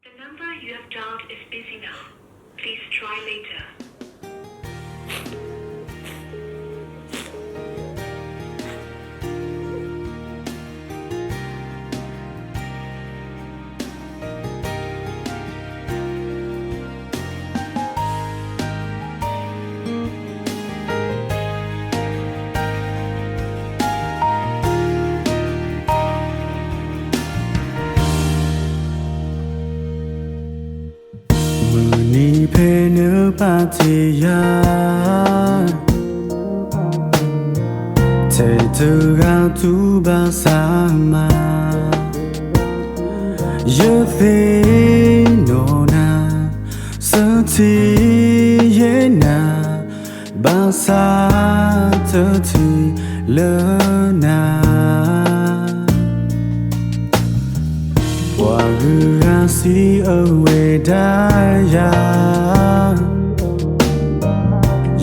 The number you have dialed is busy now. Please try later. Muni penu patiya Te tuga tu basama Yethi nona Sati yena Basa tati lena Wagurasi awedaya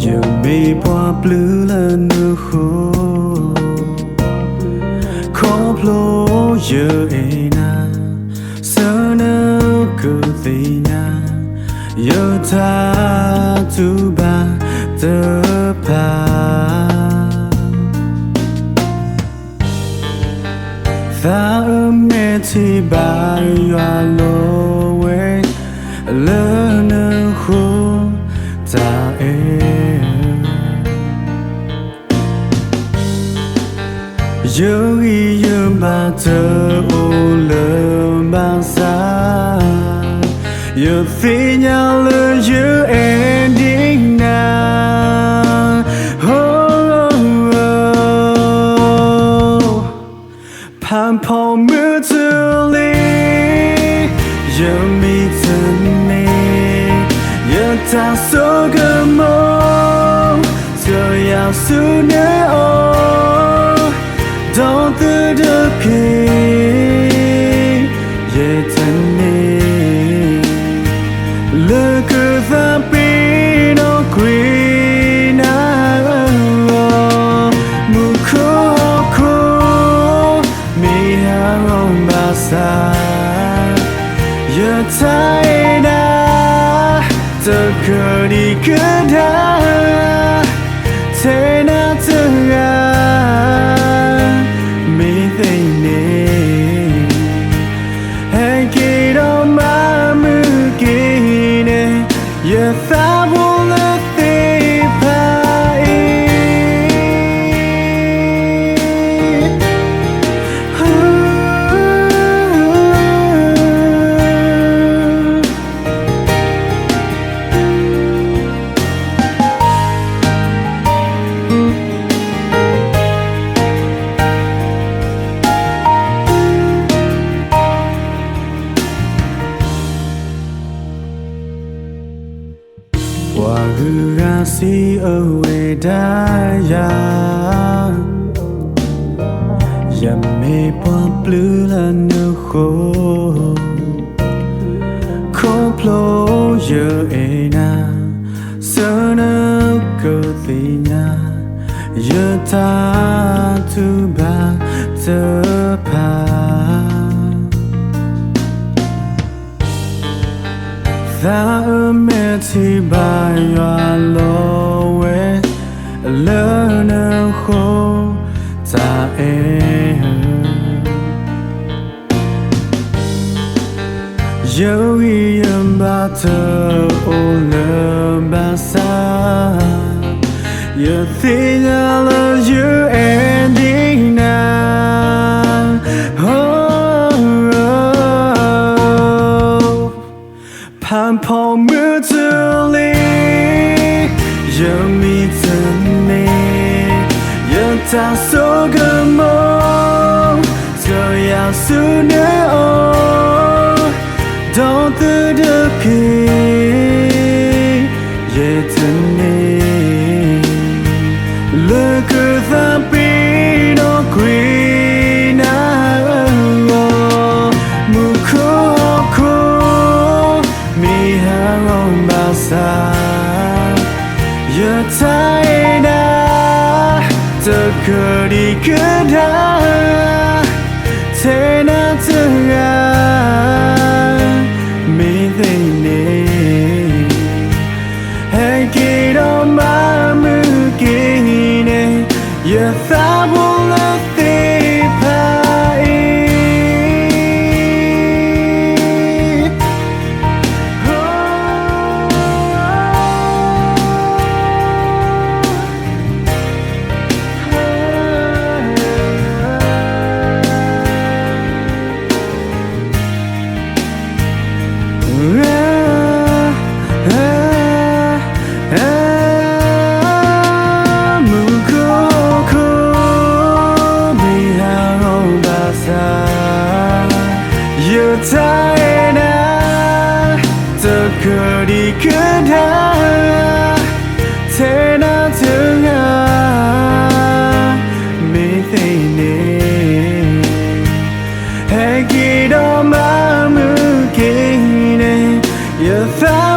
Yumi pwa blula nuhu Koplo yeena Sana kuthina Yota tuba tepa Tha meti ba ywa lo we learn who ta e Yogi yamba te o le ba sa You think I'll learn you ending now Pan po mu tu li Yang mi ten ni Yang ta so ge mo Zo yao su ne o Don't do the pi Ye ten ni Look at the beat of green Yataina Takari kada Tena tanga Mithine Hekiro mamukine Yathabula thipai Wagurasi awedaya Yame pwa blula nuho Koplo yeena Sana kuthina Yata tuba tepa Tha meti ba ywa lo we learn who ta e Yogi yamba te o le basa You think I love you ending now Pan po mu tu li Yang mi ten ni Yang ta so ge mo Zo yao su ne o Don't do the pi Ye ten ni Look at the beat of green Yataina Takari kada Tena tanga 여자의 나더 거리 그나 태나 등아 미히니 애기로 마음을 기네 여자